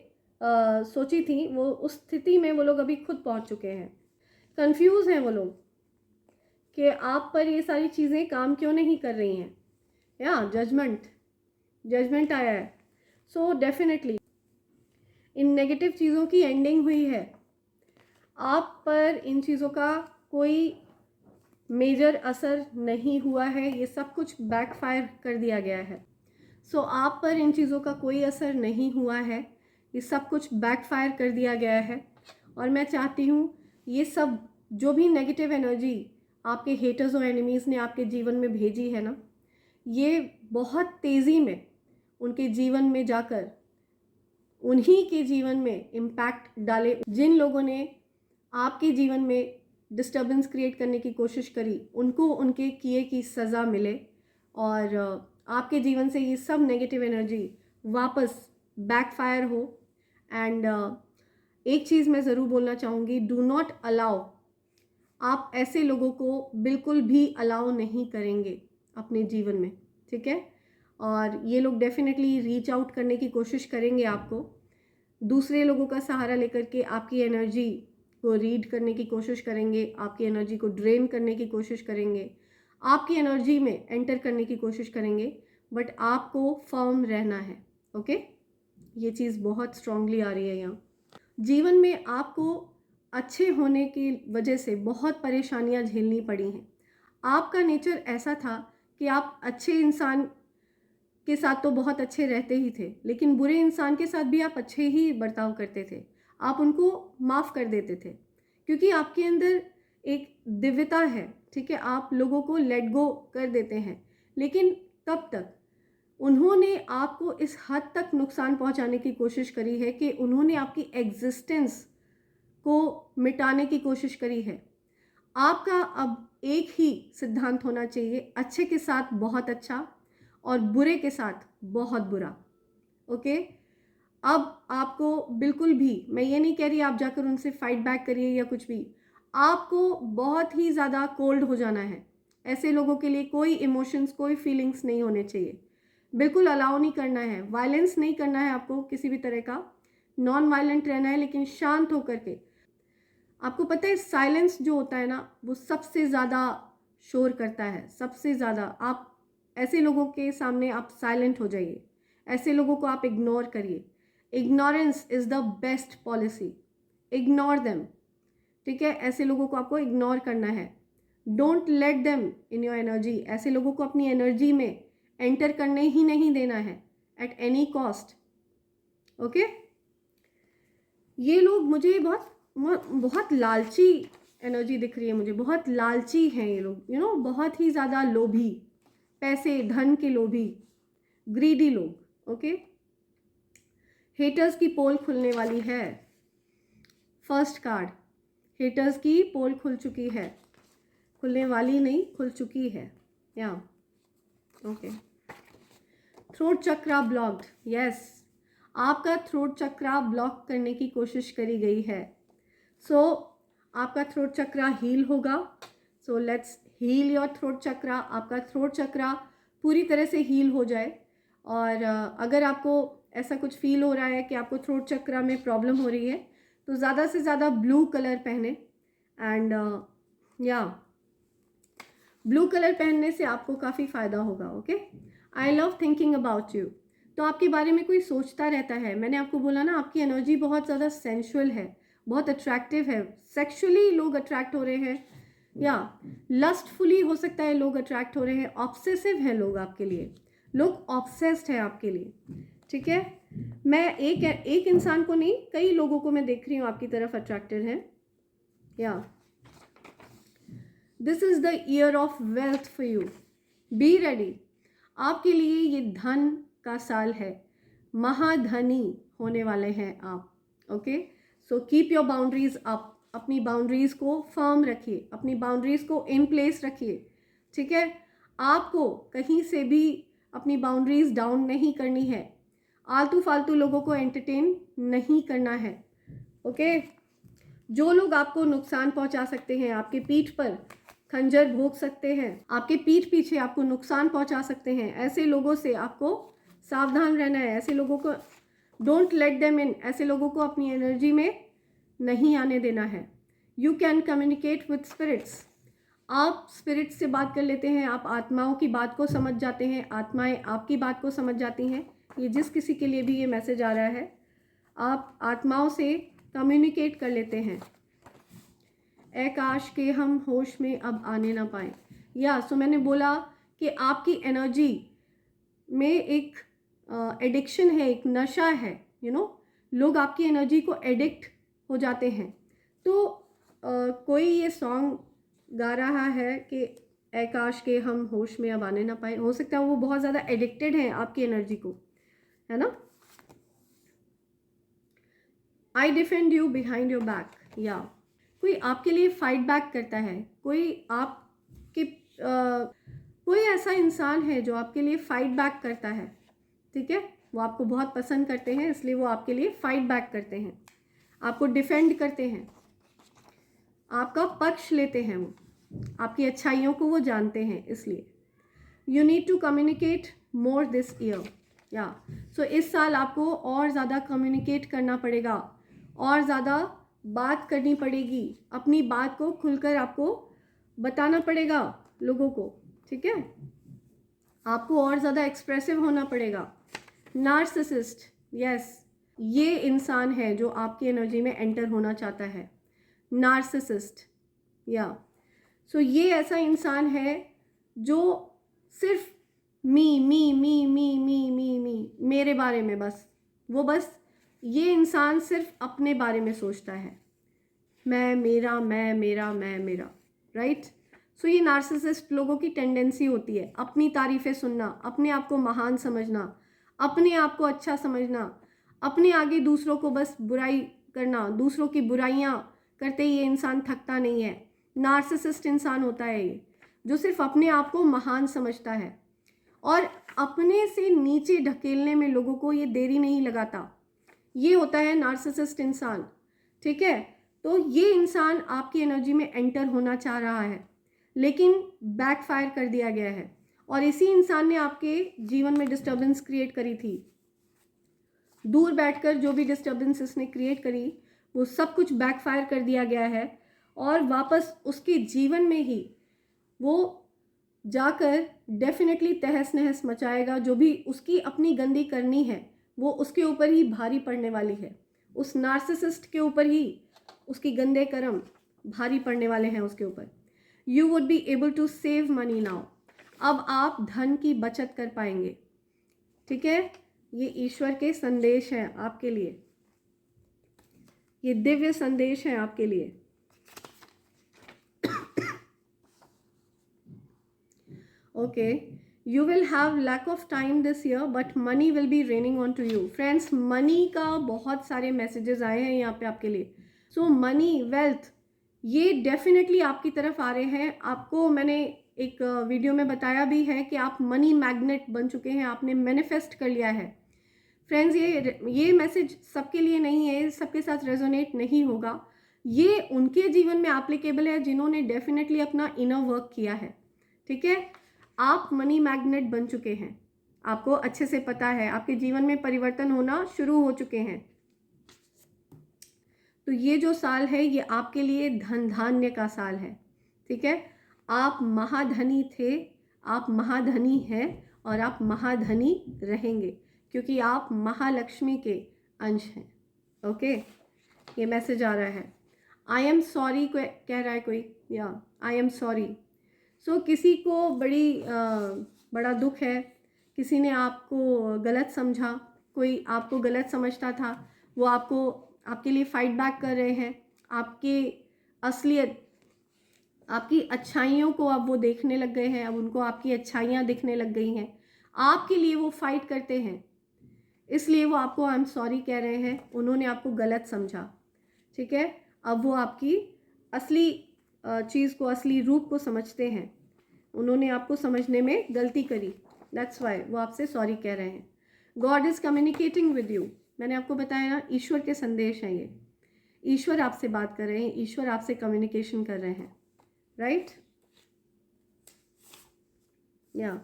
सोची थी, वो उस स्थिति में वो लोग अभी खुद पहुंच चुके हैं। कंफ्यूज हैं वो लोग कि आप पर ये सारी चीज़ें काम क्यों नहीं कर रही हैं, या जजमेंट आया है। सो डेफिनेटली इन नेगेटिव चीज़ों की एंडिंग हुई है, आप पर इन चीज़ों का कोई मेजर असर नहीं हुआ है, ये सब कुछ बैकफायर कर दिया गया है। सो आप पर इन चीज़ों का कोई असर नहीं हुआ है, ये सब कुछ बैकफायर कर दिया गया है। और मैं चाहती हूँ ये सब जो भी नेगेटिव एनर्जी आपके हेटर्स और एनिमीज़ ने आपके जीवन में भेजी है ना, ये बहुत तेज़ी में उनके जीवन में जाकर उन्हीं के जीवन में इम्पैक्ट डाले। जिन लोगों ने आपके जीवन में डिस्टर्बेंस क्रिएट करने की कोशिश करी, उनको उनके किए की सज़ा मिले और आपके जीवन से ये सब नेगेटिव एनर्जी वापस बैकफायर हो। एंड एक चीज़ मैं ज़रूर बोलना चाहूँगी, डू नॉट अलाउ, आप ऐसे लोगों को बिल्कुल भी अलाउ नहीं करेंगे अपने जीवन में, ठीक है। और ये लोग डेफिनेटली रीच आउट करने की कोशिश करेंगे आपको, दूसरे लोगों का सहारा लेकर के आपकी एनर्जी को रीड करने की कोशिश करेंगे, आपकी एनर्जी को ड्रेन करने की कोशिश करेंगे, आपकी एनर्जी में एंटर करने की कोशिश करेंगे, बट आपको फर्म रहना है। ओके, ये चीज़ बहुत स्ट्रांगली आ रही है यहाँ। जीवन में आपको अच्छे होने की वजह से बहुत परेशानियाँ झेलनी पड़ी हैं। आपका नेचर ऐसा था कि आप अच्छे इंसान के साथ तो बहुत अच्छे रहते ही थे, लेकिन बुरे इंसान के साथ भी आप अच्छे ही बर्ताव करते थे, आप उनको माफ़ कर देते थे, क्योंकि आपके अंदर एक दिव्यता है, ठीक है। आप लोगों को लेट गो कर देते हैं, लेकिन तब तक उन्होंने आपको इस हद तक नुकसान पहुंचाने की कोशिश करी है कि उन्होंने आपकी एग्जिस्टेंस को मिटाने की कोशिश करी है। आपका अब एक ही सिद्धांत होना चाहिए, अच्छे के साथ बहुत अच्छा और बुरे के साथ बहुत बुरा। ओके, अब आपको बिल्कुल भी, मैं ये नहीं कह रही आप जाकर उनसे फाइट बैक करिए या कुछ भी, आपको बहुत ही ज़्यादा कोल्ड हो जाना है। ऐसे लोगों के लिए कोई इमोशंस, कोई फीलिंग्स नहीं होने चाहिए, बिल्कुल अलाउ नहीं करना है, वायलेंस नहीं करना है आपको किसी भी तरह का, नॉन वायलेंट रहना है, लेकिन शांत होकर के। आपको पता है साइलेंस जो होता है ना, वो सबसे ज़्यादा शोर करता है, सबसे ज़्यादा। आप ऐसे लोगों के सामने आप साइलेंट हो जाइए, ऐसे लोगों को आप इग्नोर करिए। Ignorance is the best policy, ignore them, ठीक है। ऐसे लोगों को आपको इग्नोर करना है, don't let them in your energy. ऐसे लोगों को अपनी एनर्जी में एंटर करने ही नहीं देना है एट एनी कॉस्ट। ओके, ये लोग मुझे बहुत लालची एनर्जी दिख रही है, मुझे बहुत लालची हैं ये लोग, यू नो, बहुत ही ज़्यादा लोभी, पैसे धन के लोभी, ग्रीडी लोग। ओके, हेटर्स की पोल खुलने वाली है। फर्स्ट कार्ड, हेटर्स की पोल खुल चुकी है, खुलने वाली नहीं, खुल चुकी है। या ओके, थ्रोट चक्रा ब्लॉक्ड, यस, आपका थ्रोट चक्रा ब्लॉक करने की कोशिश करी गई है। सो आपका थ्रोट चक्रा हील होगा। So let's heal your throat chakra. आपका थ्रोट चक्रा पूरी तरह से हील हो जाए। और अगर आपको ऐसा कुछ फील हो रहा है कि आपको थ्रोट चक्रा में प्रॉब्लम हो रही है, तो ज़्यादा से ज़्यादा ब्लू कलर पहने। एंड या ब्लू कलर पहनने से आपको काफ़ी फ़ायदा होगा। Okay, I love thinking about you. तो आपके बारे में कोई सोचता रहता है। मैंने आपको बोला ना, आपकी एनर्जी बहुत ज़्यादा सेंशुअल है, बहुत अट्रैक्टिव है, सेक्सुअली लोग अट्रैक्ट हो रहे हैं, या लस्टफुली हो सकता है लोग अट्रैक्ट हो रहे हैं, ऑब्सेसिव हैं लोग आपके लिए, लोग ऑब्सेस्ड हैं आपके लिए, ठीक है। मैं एक इंसान को नहीं, कई लोगों को मैं देख रही हूँ आपकी तरफ अट्रैक्टेड है। या this is the year of wealth for you, be ready. आपके लिए ये धन का साल है, महाधनी होने वाले हैं आप। Okay, so keep your boundaries up, अपनी बाउंड्रीज को फर्म रखिए, अपनी बाउंड्रीज को इन प्लेस रखिए, ठीक है। आपको कहीं से भी अपनी बाउंड्रीज डाउन नहीं करनी है, आलतू फालतू लोगों को एंटरटेन नहीं करना है। ओके, जो लोग आपको नुकसान पहुंचा सकते हैं, आपके पीठ पर खंजर भोंक सकते हैं, आपके पीठ पीछे आपको नुकसान पहुंचा सकते हैं, ऐसे लोगों से आपको सावधान रहना है। ऐसे लोगों को डोंट लेट देम इन, ऐसे लोगों को अपनी एनर्जी में नहीं आने देना है। You can communicate with spirits, आप स्पिरिट से बात कर लेते हैं, आप आत्माओं की बात को समझ जाते हैं, आत्माएं आपकी बात को समझ जाती हैं। ये जिस किसी के लिए भी ये मैसेज आ रहा है, आप आत्माओं से कम्युनिकेट कर लेते हैं। ए काश के हम होश में अब आने ना पाए। या सो मैंने बोला कि आपकी एनर्जी में एक एडिक्शन है, एक नशा है, लोग आपकी एनर्जी को एडिक्ट हो जाते हैं। तो कोई ये सॉन्ग गा रहा है कि ए काश के हम होश में अब आने ना पाए, हो सकता है वो बहुत ज़्यादा एडिक्टेड है आपकी एनर्जी को, है ना। I defend you behind your back, या कोई आपके लिए फाइट बैक करता है, कोई ऐसा इंसान है जो आपके लिए फाइट बैक करता है, ठीक है। वो आपको बहुत पसंद करते हैं, इसलिए वो आपके लिए फाइट बैक करते हैं, आपको डिफेंड करते हैं, आपका पक्ष लेते हैं, वो आपकी अच्छाइयों को वो जानते हैं। इसलिए you need to communicate more this year, या सो इस साल आपको और ज़्यादा कम्युनिकेट करना पड़ेगा, और ज़्यादा बात करनी पड़ेगी, अपनी बात को खुलकर आपको बताना पड़ेगा लोगों को, ठीक है। आपको और ज़्यादा एक्सप्रेसिव होना पड़ेगा। नार्सिसिस्ट, यस, ये इंसान है जो आपकी एनर्जी में एंटर होना चाहता है, नार्सिसिस्ट, या सो ये ऐसा इंसान है जो सिर्फ मी मेरे बारे में बस ये इंसान सिर्फ अपने बारे में सोचता है, मैं मेरा, राइट। सो ये नार्सिसिस्ट लोगों की टेंडेंसी होती है अपनी तारीफ़ें सुनना, अपने आप को महान समझना, अपने आप को अच्छा समझना, अपने आगे दूसरों को बस बुराई करना, दूसरों की बुराइयां करते ये इंसान थकता नहीं है। नार्सिसिस्ट इंसान होता है ये, जो सिर्फ अपने आप को महान समझता है और अपने से नीचे ढकेलने में लोगों को ये देरी नहीं लगाता। ये होता है नार्सिसिस्ट इंसान, ठीक है। तो ये इंसान आपकी एनर्जी में एंटर होना चाह रहा है, लेकिन बैकफायर कर दिया गया है, और इसी इंसान ने आपके जीवन में डिस्टर्बेंस क्रिएट करी थी। दूर बैठकर जो भी डिस्टर्बेंस इसने क्रिएट करी वो सब कुछ बैकफायर कर दिया गया है, और वापस उसके जीवन में ही वो जाकर डेफिनेटली तहस नहस मचाएगा। जो भी उसकी अपनी गंदी करनी है वो उसके ऊपर ही भारी पड़ने वाली है, उस नार्सिसिस्ट के ऊपर ही उसकी गंदे कर्म भारी पड़ने वाले हैं उसके ऊपर। You would be able to save money now, अब आप धन की बचत कर पाएंगे, ठीक है। ये ईश्वर के संदेश हैं आपके लिए, ये दिव्य संदेश है आपके लिए। Okay, you will have lack of time this year but money will be raining on to you. Friends, money का बहुत सारे मैसेजेस आए हैं यहाँ पे आपके लिए। सो मनी, वेल्थ, ये डेफिनेटली आपकी तरफ आ रहे हैं। आपको मैंने एक वीडियो में बताया भी है कि आप मनी मैग्नेट बन चुके हैं, आपने मैनिफेस्ट कर लिया है। फ्रेंड्स, ये मैसेज सबके लिए नहीं है, सबके साथ रेजोनेट नहीं होगा। ये उनके जीवन में एप्लीकेबल है जिन्होंने डेफिनेटली अपना इनर वर्क किया है, ठीक है। आप मनी मैग्नेट बन चुके हैं, आपको अच्छे से पता है, आपके जीवन में परिवर्तन होना शुरू हो चुके हैं। तो ये जो साल है ये आपके लिए धन धान्य का साल है, ठीक है। आप महाधनी थे, आप महाधनी हैं, और आप महाधनी रहेंगे क्योंकि आप महालक्ष्मी के अंश हैं। ओके, ये मैसेज आ रहा है। आई एम सॉरी कह रहा है कोई, या आई एम सॉरी। सो किसी को बड़ा दुख है, किसी ने आपको गलत समझा, कोई आपको गलत समझता था, वो आपके लिए फाइट बैक कर रहे हैं। आपकी असलियत, आपकी अच्छाइयों को अब वो देखने लग गए हैं, अब उनको आपकी अच्छाइयाँ दिखने लग गई हैं, आपके लिए वो फाइट करते हैं, इसलिए वो आपको आई एम सॉरी कह रहे हैं। उन्होंने आपको गलत समझा, ठीक है। अब वो आपकी असली चीज़ को, असली रूप को समझते हैं। उन्होंने आपको समझने में गलती करी, दैट्स वाई वो आपसे सॉरी कह रहे हैं। God is communicating with you, मैंने आपको बताया ना, ईश्वर के संदेश हैं ये। ईश्वर आपसे बात कर रहे हैं, ईश्वर आपसे कम्युनिकेशन कर रहे हैं, right. Yeah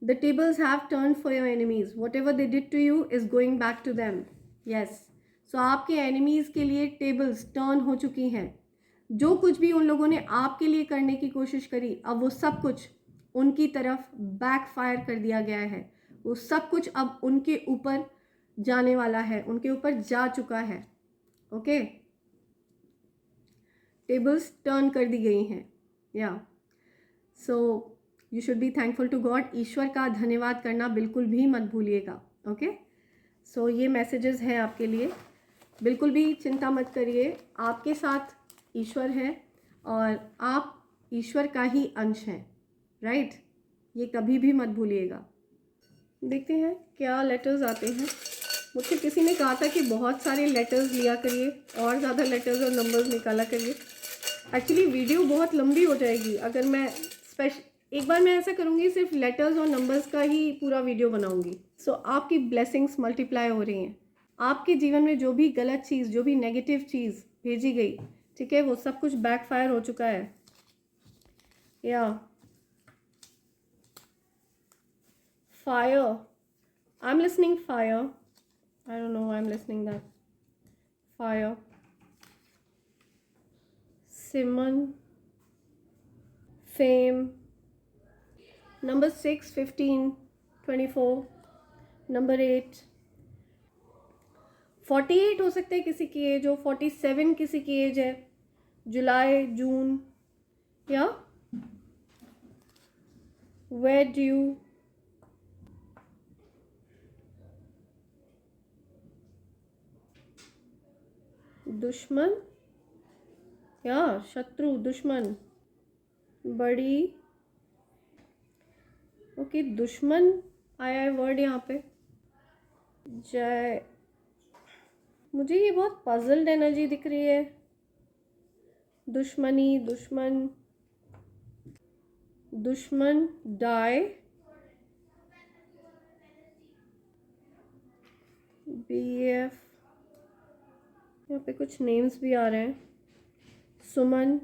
the tables have turn for your enemies, whatever they did to you is going back to them. Yes, so आपके एनिमीज के लिए टेबल्स टर्न हो चुकी हैं। जो कुछ भी उन लोगों ने आपके लिए करने की कोशिश करी, अब वो सब कुछ उनकी तरफ बैकफायर कर दिया गया है। वो सब कुछ अब उनके ऊपर जाने वाला है, उनके ऊपर जा चुका है। ओके, टेबल्स टर्न कर दी गई हैं. Yeah so you should be thankful to God. ईश्वर का धन्यवाद करना बिल्कुल भी मत भूलिएगा. ओके, सो ये मैसेजेस हैं आपके लिए. बिल्कुल भी चिंता मत करिए, आपके साथ ईश्वर है और आप ईश्वर का ही अंश हैं. राइट, ये कभी भी मत भूलिएगा. देखते हैं क्या लेटर्स आते हैं. मुझसे किसी ने कहा था कि बहुत सारे लेटर्स लिया करिए और ज़्यादा लेटर्स और नंबर्स निकाला करिए. एक्चुअली वीडियो बहुत लंबी हो जाएगी अगर मैं एक बार मैं ऐसा करूँगी, सिर्फ लेटर्स और नंबर्स का ही पूरा वीडियो बनाऊँगी. सो आपकी ब्लेसिंग्स मल्टीप्लाई हो रही हैं. आपके जीवन में जो भी गलत चीज़, जो भी नेगेटिव चीज़ भेजी गई, ठीक है, वो सब कुछ बैकफायर हो चुका है. या fire, I am listening fire. I don't know why I'm listening that. Fire. Simon. Fame. Number 6, 15, 24. Number 8. 48 हो सकता है किसी की एज हो, 47 किसी की एज है. जुलाई, जून. या where do you दुश्मन या शत्रु, दुश्मन, बड़ी. ओके, दुश्मन आया है वर्ड यहाँ पे. जय, मुझे ये बहुत पजल्ड एनर्जी दिख रही है. दुश्मनी, दुश्मन, दुश्मन, डाई, BF. यहाँ पे कुछ नेम्स भी आ रहे हैं. सुमन,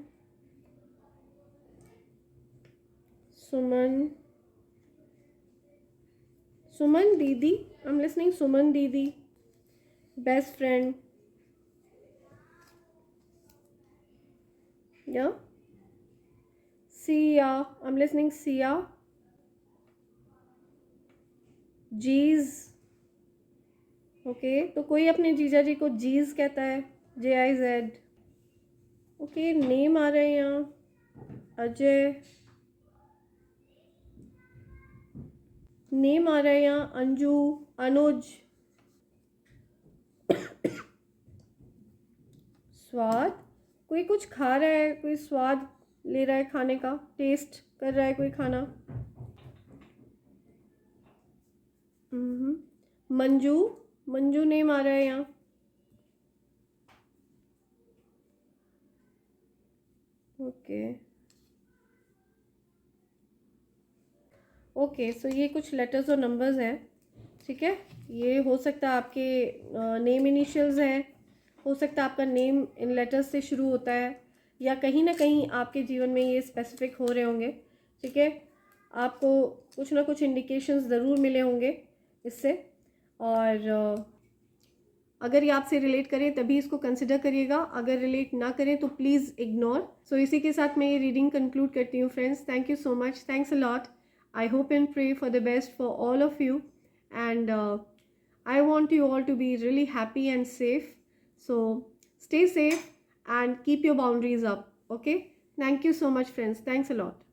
सुमन, सुमन दीदी. आई am listening Suman didi. Best friend. Yeah Siya, I am listening Siya. Jeez. Okay, तो कोई अपने जीजा जी को जीज कहता है. JIZ. ओके, नेम आ रहे हैं यहाँ. अजय. नेम आ रहा है यहाँ. अंजू, अनुज. स्वाद, कोई कुछ खा रहा है, कोई स्वाद ले रहा है खाने का, टेस्ट कर रहा है कोई खाना. मंजू, मंजू नेम आ रहा है यहाँ. ओके, सो ये कुछ लेटर्स और नंबर्स हैं. ठीक है, ये हो सकता है आपके नेम इनिशियल्स हैं, हो सकता है आपका नेम इन लेटर्स से शुरू होता है, या कहीं ना कहीं आपके जीवन में ये स्पेसिफिक हो रहे होंगे. ठीक है, आपको कुछ ना कुछ इंडिकेशंस ज़रूर मिले होंगे इससे. और अगर ये आपसे रिलेट करें तभी इसको कंसिडर करिएगा, अगर रिलेट ना करें तो प्लीज़ इग्नोर. सो इसी के साथ मैं ये रीडिंग कंक्लूड करती हूँ friends. Thank you so much, thanks a lot. I hope and pray for the best for all of you, and I want you all to be really happy and safe. So stay safe and keep your boundaries up. Okay, thank you so much friends, thanks a lot.